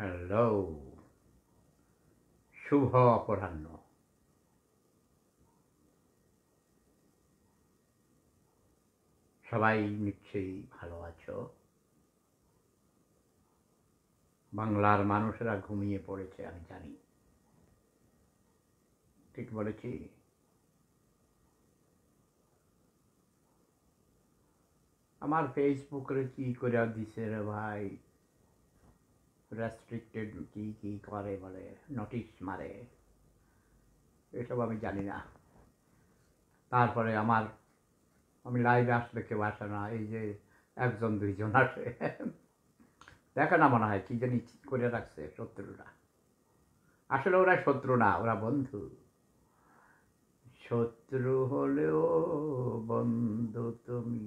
Hello, শুভ অপরাহ্ন। সবাই নিশ্চয়ই ভালো আছো। বাংলার মানুষেরা ঘুমিয়ে পড়েছে, আমি জানি। ঠিক বলেছি? আমার ফেসবুকে কি করে দিছে রে ভাই, রেস্ট্রিক্টেড কি কি করে বলে, নোটিশ মারে, এসব আমি জানি না। তারপরে আমি লাইভে আসলে কেউ আসে না, এই যে একজন দুইজন আসে। দেখে না মনে হয় কি জানি করে রাখছে শত্রুরা। আসলে ওরা শত্রু না, ওরা বন্ধু। শত্রু হলেও বন্ধু তুমি।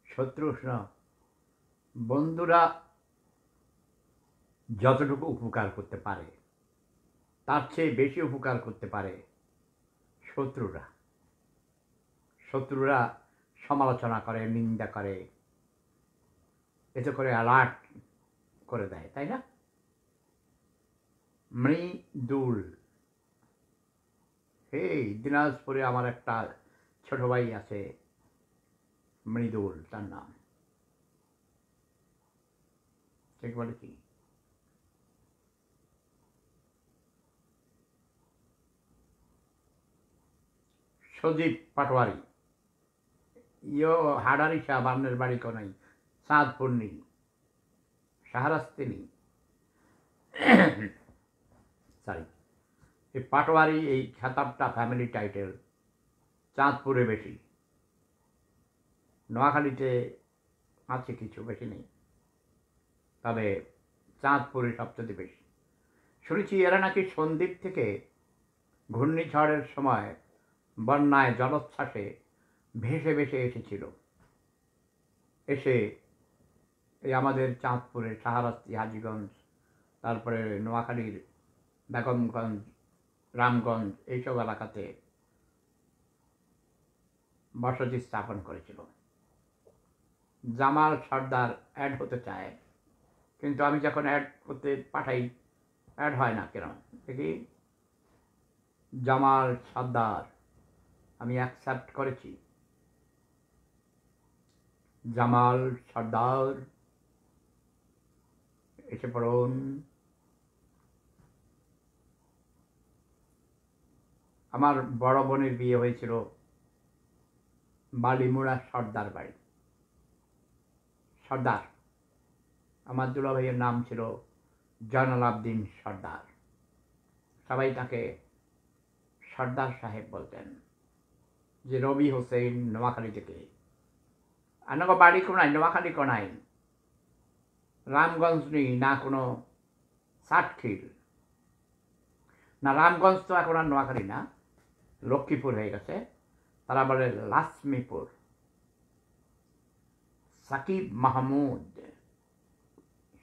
শত্রু না, বন্ধুরা যতটুকু উপকার করতে পারে তার চেয়ে বেশি উপকার করতে পারে শত্রুরা। শত্রুরা সমালোচনা করে, নিন্দা করে, এতে করে অ্যালার্ট করে দেয়, তাই না? মৃদুল, এই দিনাজপুরে আমার একটা ছোট ভাই আছে, মৃদুল তার নাম। ঠিক বলেছি? সজীব পাটোয়ারি, ইয়ো হাডারি শাহ বান্নের বাড়ি কোনাই, চাঁদপুর নেই, শাহরাস্তি নেই। সরি, এই পাটোয়ারি এই খেতাবটা ফ্যামিলি টাইটেল চাঁদপুরে বেশি, নোয়াখালীতে আছে কিছু, বেশি নেই, তবে চাঁদপুরে সবচেয়ে বেশি। শুনেছি এরা নাকি সন্দ্বীপ থেকে ঘূর্ণিঝড়ের সময় বন্যায় জলোচ্ছ্বাসে ভেসে ভেসে এসেছিল, এসে এই আমাদের চাঁদপুরে শাহরাস্তি, হাজীগঞ্জ, তারপরে নোয়াখালীর বেগমগঞ্জ, রামগঞ্জ এইসব এলাকাতে বসতি স্থাপন করেছিল। জামাল সর্দার অ্যাড হতে চায়, কিন্তু আমি যখন অ্যাড করতে পাঠাই অ্যাড হয় না কেন দেখি। জামাল সর্দার আমি অ্যাকসেপ্ট করেছি। জামাল সর্দার এসে পড়ুন। আমার বড় বোনের বিয়ে হয়েছিল বালিমুড়া সর্দার বাড়ি। সর্দার, আমার দুলাভাইয়ের নাম ছিল জয়নাল আবদিন সর্দার, সবাই তাকে সর্দার সাহেব বলতেন। যে রবি হোসেন নোয়াখালী থেকে, আনাগো বাড়ি কোনায়, নোয়াখালী কোনায়, রামগঞ্জ নেই না কোনো সাতক্ষীর না, রামগঞ্জ তো এখন আর নোয়াখালী না, লক্ষ্মীপুর হয়ে গেছে, তারা বলে লাসমিপুর। সাকিব মাহমুদ,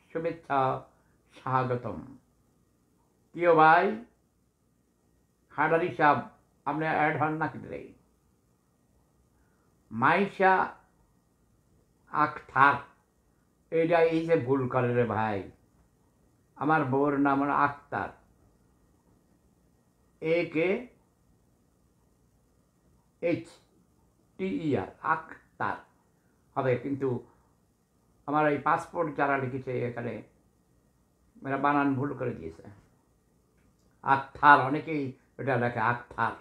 শুভেচ্ছা, স্বাগতম। কিও ভাই, হাডারি সাহেব আপনি অ্যাড হন না কিনলে। মাইশা আখতার, এইটা এই যে ভুল করে রে ভাই, আমার বউর নাম হলো আখতার, AKHTER, আখতার হবে, কিন্তু আমার এই পাসপোর্ট যারা লিখেছে এখানে এরা বানান ভুল করে দিয়েছে। আখতার, অনেকেই এটা লেখে আখতার,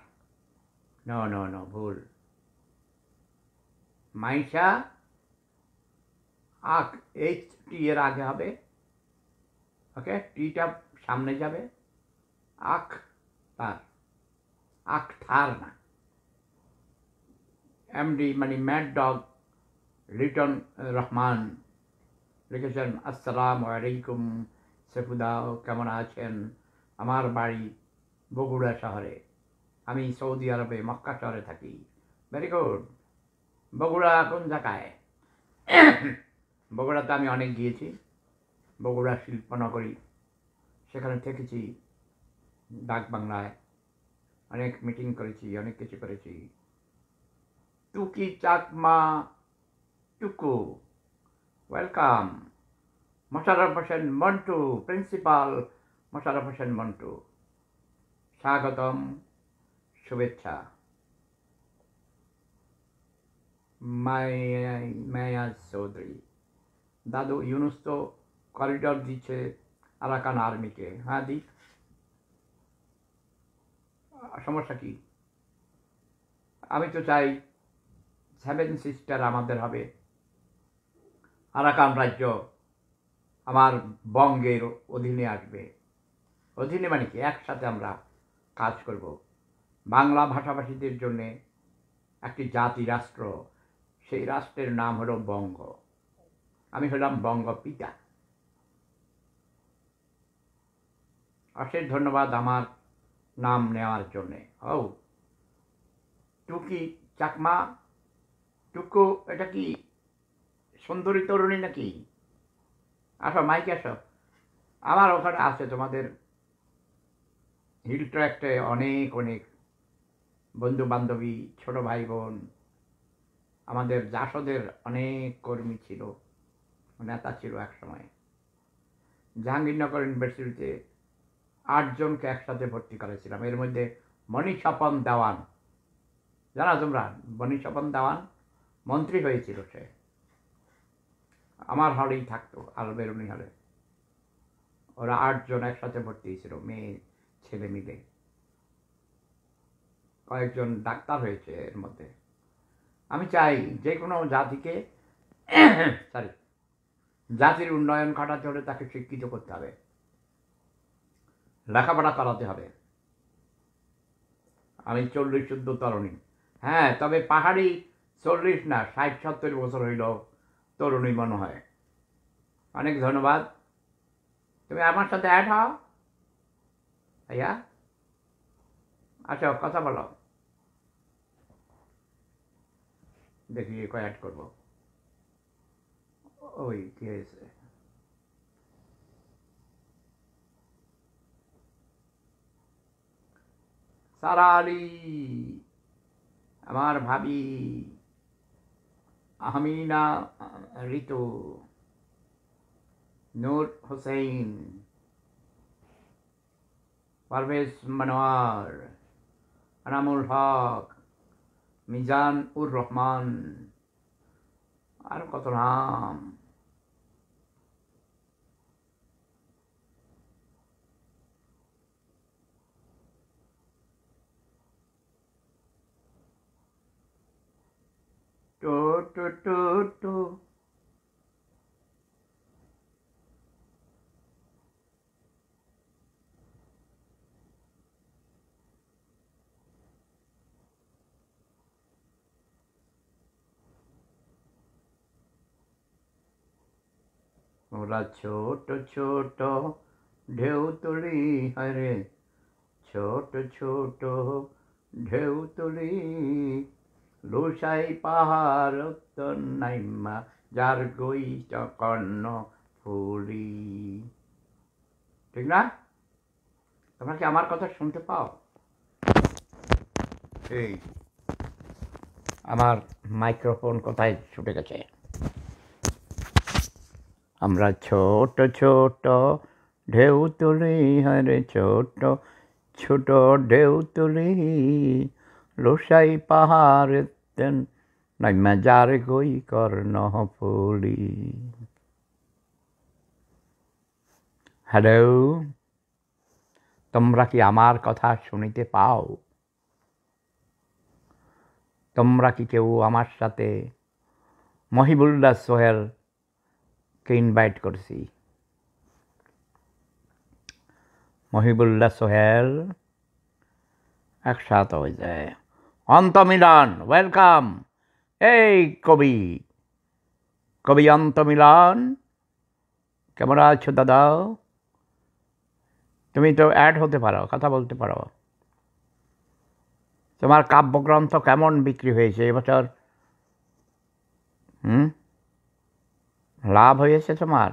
নো নো নো, ভুল। মাইশা আখ, HT এর আগে হবে, ওকে, টিটা সামনে যাবে, আখ তার, আখতার না। MD মানে ম্যাড ডগ লিটন রহমান লিখেছেন, আসসালামু আলাইকুম সেফুদা, কেমন আছেন? আমার বাড়ি বগুড়া শহরে, আমি সৌদি আরবে মক্কা শহরে থাকি। Very good. বগুড়া কোন জায়গায়? বগুড়াতে আমি অনেক গিয়েছি, বগুড়া শিল্পনগরী, সেখানে থেকেছি, ডাক বাংলায় অনেক মিটিং করেছি, অনেক কিছু করেছি। টুকি চাকমা টুকু, ওয়েলকাম। মোশাররফ হোসেন মন্টু, প্রিন্সিপাল মোশাররফ হোসেন মন্টু, স্বাগতম, শুভেচ্ছা। মায়াজ চৌধুরী, দাদু ইউনুস তো করিডর দিচ্ছে আরাকান আর্মিকে। হ্যাঁ দিক, সমস্যা কি? আমি তো চাই 7 সিস্টার আমাদের হবে, আরাকান রাজ্য আমার বঙ্গের অধীনে আসবে। অধীনে মানে কি, একসাথে আমরা কাজ করব বাংলা ভাষাভাষীদের জন্যে একটি জাতি রাষ্ট্র, সেই রাষ্ট্রের নাম হলো বঙ্গ। আমি হলাম বঙ্গ পিতা। অশেষ ধন্যবাদ আমার নাম নেওয়ার জন্যে। ও টুকি চাকমা, টুকু, এটা কি সুন্দরী তরুণী নাকি? আসো মাইকে আসো, আমার ওখানে আছে তোমাদের হিল ট্র্যাক্টে অনেক অনেক বন্ধু বান্ধবী, ছোট ভাই বোন, আমাদের জাসদের অনেক কর্মী ছিল, নেতা ছিল এক সময়। জাহাঙ্গীরনগর ইউনিভার্সিটিতে 8 জনকে একসাথে ভর্তি করেছিলাম, এর মধ্যে মণিস্বপন দেওয়ান, জানা তোমরা? মণিস্বপন দেওয়ান মন্ত্রী হয়েছিল, সে আমার হলেই থাকতো, আলবেরুনি হলে। ওরা 8 জন একসাথে ভর্তি হয়েছিল, মেয়ে ছেলে মিলে। কয়েকজন ডাক্তার হয়েছে এর মধ্যে। আমি চাই যে কোনো জাতিকে সরি জাতির উন্নয়ন ঘটাতে হলে তাকে শিক্ষিত করতে হবে, লেখাপড়া করাতে হবে। আমি 40-42 তরুণী, হ্যাঁ, তবে পাহাড়ি 40 না, 60-70 বছর হইল তরুণী মনে হয়। অনেক ধন্যবাদ, তুমি আমার সাথে অ্যাড হও ভাইয়া, আচ্ছা কথা বলো, দেখি কয় অ্যাড করবো। ওই কি হয়েছে, সারা আলী, আমার ভাবি আহমিনা, ঋতু, নূর হোসেন, পারভেজ মনোয়ার, আনামুল হক, মিজান উর রহমান, আর কত নাম। টু টু টু টু, ওরা ছোট ছোট ঢেউ তুলি, হরে ছোট ছোট ঢেউ তুলি, লুসাই পাহাড় উত্তর নাইমা, যার গই কর্ণ ফুলি। ঠিক না? তোমরা কি আমার কথা শুনতে পাও? এই আমার মাইক্রোফোন কোথায় ছুটে গেছে? আমরা ছোট ছোট ঢেউ তুলি, হরে ছোট ছোট ঢেউ তুলি, লোসাই পাহাড় নাইমা, যার গই কর্ণ ফুলি। হ্যালো, তোমরা কি আমার কথা শুনিতে পাও? তোমরা কি কেউ আমার সাথে মহিবুল্লাহ সোহেলকে ইনভাইট করছি? মহিবুল্লাহ সোহেল একসাথে হয়ে যায়। অন্তমিলন, ওয়েলকাম। এই কবি কবি অন্তমিলন, কেমন আছো দাদা? তুমি তো অ্যাড হতে পারো, কথা বলতে পারো। তোমার কাব্যগ্রন্থ কেমন বিক্রি হয়েছে এবছর? লাভ হয়েছে তোমার?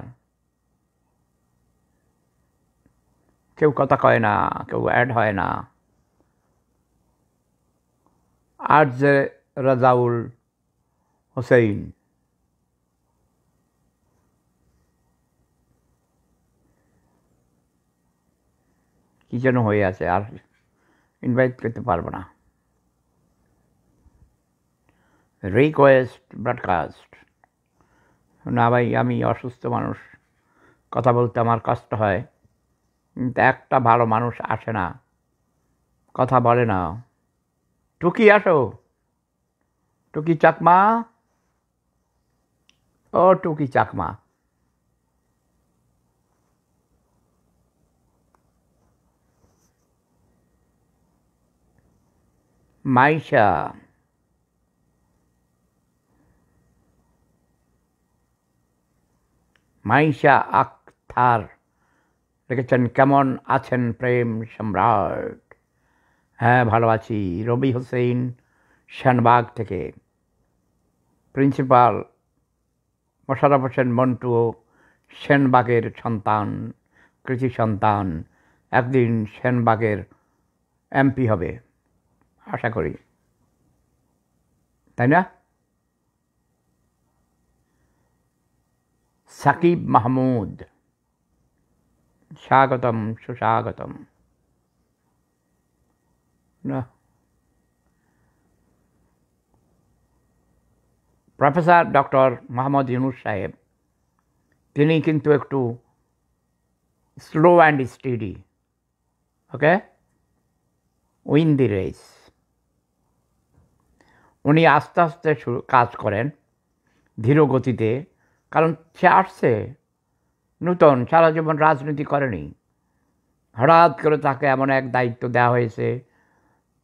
কেউ কথা কয় না, কেউ অ্যাড হয় না। আর যে রাজাউল হোসেন, কী যেন হয়ে আছে, আর ইনভাইট করতে পারবো না। Request broadcast. না ভাই, আমি অসুস্থ মানুষ, কথা বলতে আমার কষ্ট হয়, কিন্তু একটা ভালো মানুষ আসে না, কথা বলে না। টুকি আসো, টুকি চাকমা, ও টুকি চাকমা। মাইশা, মাইশা আখতার লিখেছেন, কেমন আছেন প্রেম সম্রাট? হ্যাঁ, ভালো আছি। রবি হোসেন শানবাগ থেকে। প্রিন্সিপাল মোশাররফ হোসেন মন্টু সেনবাগের সন্তান, কৃতি সন্তান, একদিন সেনবাগের এমপি হবে আশা করি, তাই না? সাকিব মাহমুদ, স্বাগতম, সুস্বাগতম। না, প্রফেসর ডক্টর মোহাম্মদ ইউনুস সাহেব, তিনি কিন্তু একটু slow and steady, okay, win the race. উনি আস্তে আস্তে কাজ করেন, ধীর গতিতে, কারণ সে আসছে নূতন, সারা জীবন রাজনীতি করেনি। হঠাৎ করে তাকে এমন এক দায়িত্ব দেওয়া হয়েছে,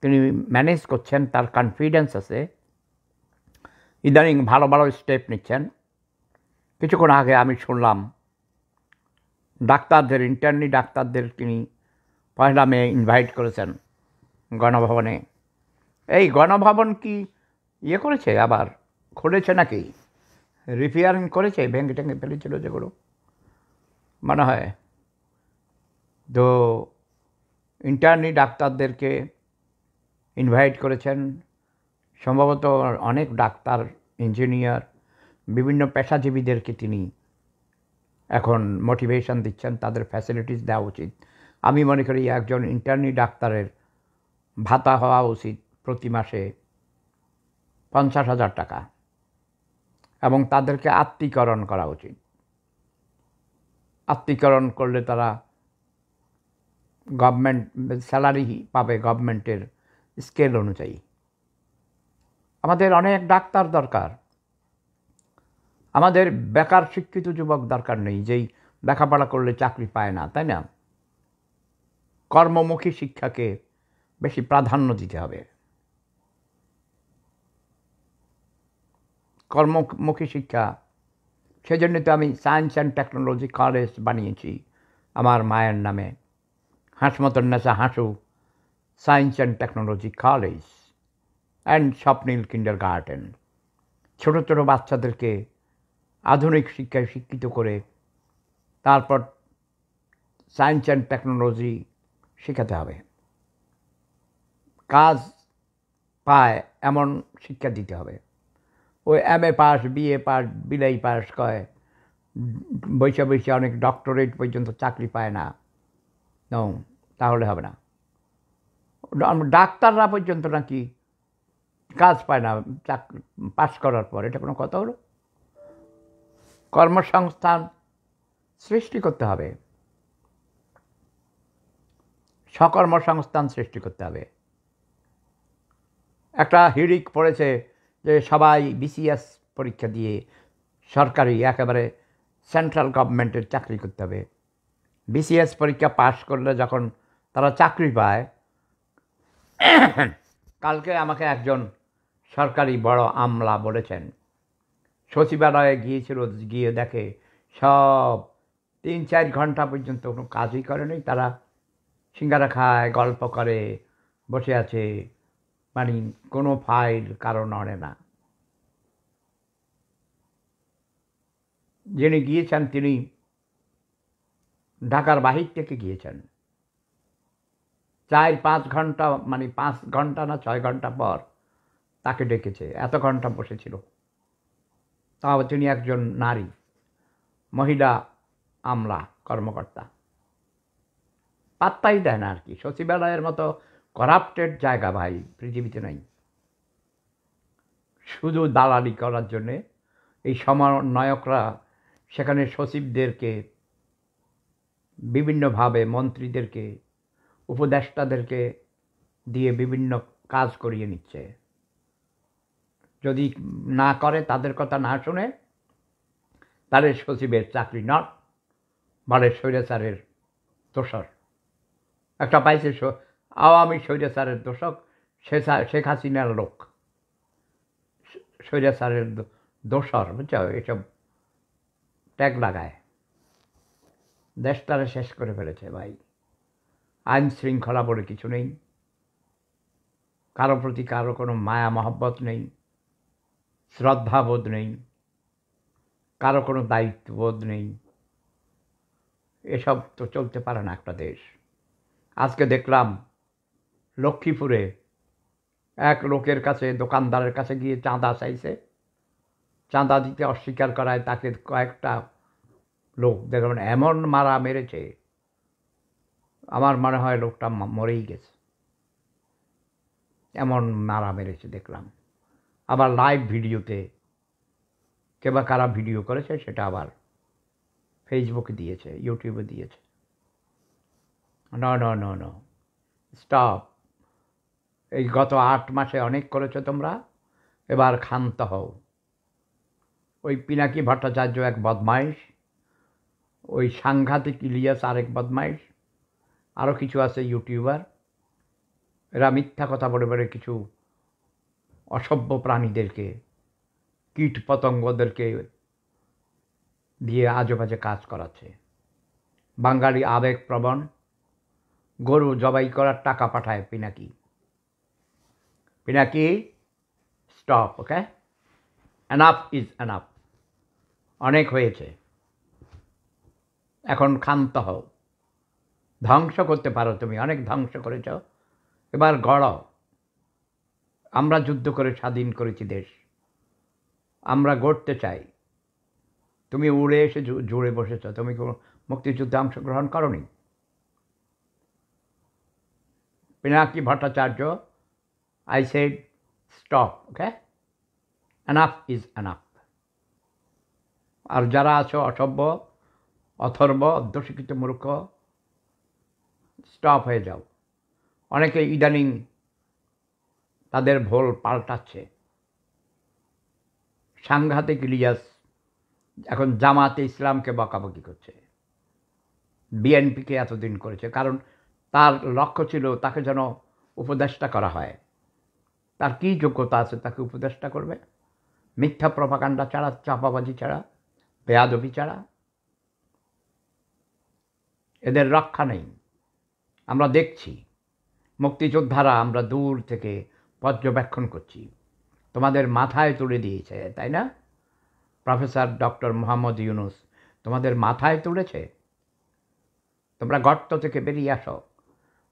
তিনি ম্যানেজ করছেন, তার কনফিডেন্স আছে, ইদানিং ভালো ভালো স্টেপ নিচ্ছেন। কিছুক্ষণ আগে আমি শুনলাম ডাক্তারদের, ইন্টার্নি ডাক্তারদের তিনি 1 মে ইনভাইট করেছেন গণভবনে। এই গণভবন কি ইয়ে করেছে, আবার খুলেছে নাকি, রিপেয়ারিং করেছে, ভেঙে টেঙে ফেলেছিল যেগুলো মনে হয়। তো ইন্টার্নি ডাক্তারদেরকে ইনভাইট করেছেন, সম্ভবত অনেক ডাক্তার, ইঞ্জিনিয়ার, বিভিন্ন পেশাজীবীদেরকে তিনি এখন মোটিভেশন দিচ্ছেন, তাদের ফ্যাসিলিটিস দেওয়া উচিত। আমি মনে করি একজন ইন্টার্নি ডাক্তারের ভাতা হওয়া উচিত প্রতি মাসে 50,000 টাকা, এবং তাদেরকে আত্মীকরণ করা উচিত। আত্মীকরণ করলে তারা গভর্নমেন্ট স্যালারি পাবে গভর্নমেন্টের স্কেল অনুযায়ী। আমাদের অনেক ডাক্তার দরকার, আমাদের বেকার শিক্ষিত যুবক দরকার নেই, যেই লেখাপড়া করলে চাকরি পায় না, তাই না? কর্মমুখী শিক্ষাকে বেশি প্রাধান্য দিতে হবে। কর্মমুখী শিক্ষা, সেজন্য তো আমি সায়েন্স অ্যান্ড টেকনোলজি কলেজ বানিয়েছি আমার মায়ের নামে, Hasmatunnesa Hasu science and technology college and Swapnil kindergarten. ছোটো ছোটো বাচ্চাদেরকে আধুনিক শিক্ষায় শিক্ষিত করে তারপর সায়েন্স অ্যান্ড টেকনোলজি শেখাতে হবে, কাজ পায় এমন শিক্ষা দিতে হবে। ওই MA পাস, BA পাস, বিলাই পাস কয়, বৈশা বৈশা অনেক ডক্টরেট পর্যন্ত চাকরি পায় না, তাহলে হবে না। ডাক্তাররা পর্যন্ত নাকি কাজ পায় না চাকরি পাস করার পর, এটা কোনো কথা হলো? কর্মসংস্থান সৃষ্টি করতে হবে, সকর্মসংস্থান সৃষ্টি করতে হবে। একটা হিড়িক পড়েছে যে সবাই BCS পরীক্ষা দিয়ে সরকারি একেবারে সেন্ট্রাল গভর্নমেন্টের চাকরি করতে হবে। BCS পরীক্ষা পাশ করলে যখন তারা চাকরি পায়, কালকে আমাকে একজন সরকারি বড় আমলা বলেছেন, সচিবালয়ে গিয়েছিল, গিয়ে দেখে সব 3-4 ঘন্টা পর্যন্ত কোনো কাজই করেনি, তারা সিঙ্গারা খায়, গল্প করে বসে আছে, মানে কোনো ফাইল কারো নড়ে না। যিনি গিয়েছেন তিনি ঢাকার বাহির থেকে গিয়েছেন, 4-5 ঘন্টা, মানে 5 ঘন্টা না 6 ঘন্টা পর তাকে ডেকেছে, এত ঘন্টা বসেছিল। তাও তিনি একজন নারী, মহিলা আমলা কর্মকর্তা। পাত্তাই দেয় না আর কি। সচিবালয়ের মতো করাপ্টেড জায়গা ভাই পৃথিবীতে নাই। শুধু দালালি করার জন্যে এই সমন্বয়করা সেখানে সচিবদেরকে বিভিন্নভাবে, মন্ত্রীদেরকে, উপদেষ্টাদেরকে দিয়ে বিভিন্ন কাজ করিয়ে নিচ্ছে। যদি না করে, তাদের কথা না শুনে, তাহলে সচিবের চাকরি নট, মানে স্বৈরাচারের দোসর। একটা পাইছে আওয়ামী স্বৈরাচারের দোষক, শেখ হাসিনার লোক, স্বৈরাচারের দোসর, বুঝছো? এসব ট্যাগ লাগায় দেশটারে শেষ করে ফেলেছে ভাই। আইন শৃঙ্খলা বলে কিছু নেই, কারো প্রতি কারো কোনো মায়া মহব্বত নেই, শ্রদ্ধাবোধ নেই, কারো কোনো দায়িত্ববোধ নেই। এসব তো চলতে পারে না একটা দেশ। আজকে দেখলাম লক্ষ্মীপুরে এক লোকের কাছে, দোকানদারের কাছে গিয়ে চাঁদা চাইছে, চাঁদা দিতে অস্বীকার করায় তাকে কয়েকটা লোক দেখলাম এমন মারা মেরেছে, আমার মনে হয় লোকটা মরেই গেছে, এমন মারা মেরেছে দেখলাম। আবার লাইভ ভিডিওতে কে বা কারা ভিডিও করেছে, সেটা আবার ফেসবুকে দিয়েছে, ইউটিউবে দিয়েছে। No no no no, stop. এই গত 8 মাসে অনেক করেছো তোমরা, এবার ক্ষান্ত হও। ওই পিনাকি ভট্টাচার্য এক বদমাইশ, ওই সাংঘাতিক ইলিয়াস আরেক বদমাইশ, আরও কিছু আছে ইউটিউবার, এরা মিথ্যা কথা বলে বলে কিছু অসভ্য প্রাণীদেরকে, কীট পতঙ্গদেরকে দিয়ে আজে বাজে কাজ করাচ্ছে। বাঙালি আবেগপ্রবণ, গরু জবাই করার টাকা পাঠায় Pinaki. Pinaki, stop, okay? Enough is enough, অনেক হয়েছে, এখন ক্ষান্ত হও। ধ্বংস করতে পারো তুমি, অনেক ধ্বংস করেছ, এবার গড়। আমরা যুদ্ধ করে স্বাধীন করেছি দেশ, আমরা গড়তে চাই। তুমি উড়ে এসে জুড়ে বসেছ, তুমি কোনো মুক্তিযুদ্ধে অংশগ্রহণ করনি। Pinaki Bhattacharya, I said stop, okay? Enough is enough. আর যারা আছো অসভ্য, অথর্ব, অধ্যুষিত মূর্খ, স্টপ হয়ে যাও। অনেকে ইদানিং তাদের ভোল পাল্টাচ্ছে। সাংঘাতিক ইলিয়াস এখন জামাতে ইসলামকে বকাবকি করছে, বিএনপিকে এতদিন করেছে, কারণ তার লক্ষ্য ছিল তাকে যেন উপদেষ্টা করা হয়। তার কী যোগ্যতা আছে তাকে উপদেষ্টা করবে? মিথ্যা প্রপাগান্ডা ছাড়া, চাপাবাজি ছাড়া, বেয়াদবি ছাড়া এদের রক্ষা নেই। আমরা দেখছি, মুক্তিযোদ্ধারা আমরা দূর থেকে পর্যবেক্ষণ করছি, তোমাদের মাথায় তুলে দিয়েছে, তাই না? প্রফেসর ডক্টর মোহাম্মদ ইউনুস তোমাদের মাথায় তুলেছে। তোমরা গর্ত থেকে বেরিয়ে আসো,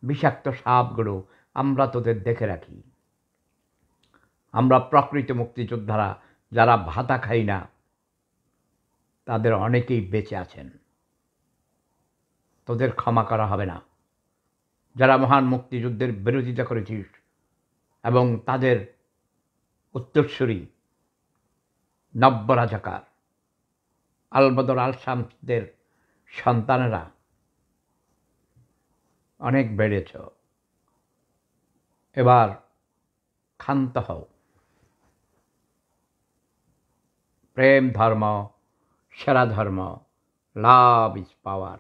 বিষাক্ত সাপগুলো আমরা তোদের দেখে রাখি। আমরা প্রকৃত মুক্তিযোদ্ধারা যারা ভাতা খাই না, তাদের অনেকেই বেঁচে আছেন, তোদের ক্ষমা করা হবে না। যারা মহান মুক্তিযুদ্ধের বিরোধিতা করেছিস এবং তাদের উত্তরসূরি নব্য রাজাকার আলবদর আল শামসদের সন্তানেরা অনেক বেড়েছ, এবার ক্ষান্ত হও। প্রেম ধর্ম সেরা ধর্ম, লাভ ইজ পাওয়ার।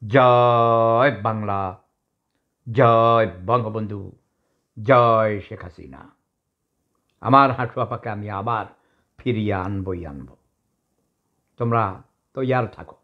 জয় বাংলা, জয় বঙ্গবন্ধু, জয় শেখ হাসিনা। আমার হাঁটু আপাকে আমি আবার ফিরিয়ে আনবই আনব। তোমরা তৈয়ার থাকো।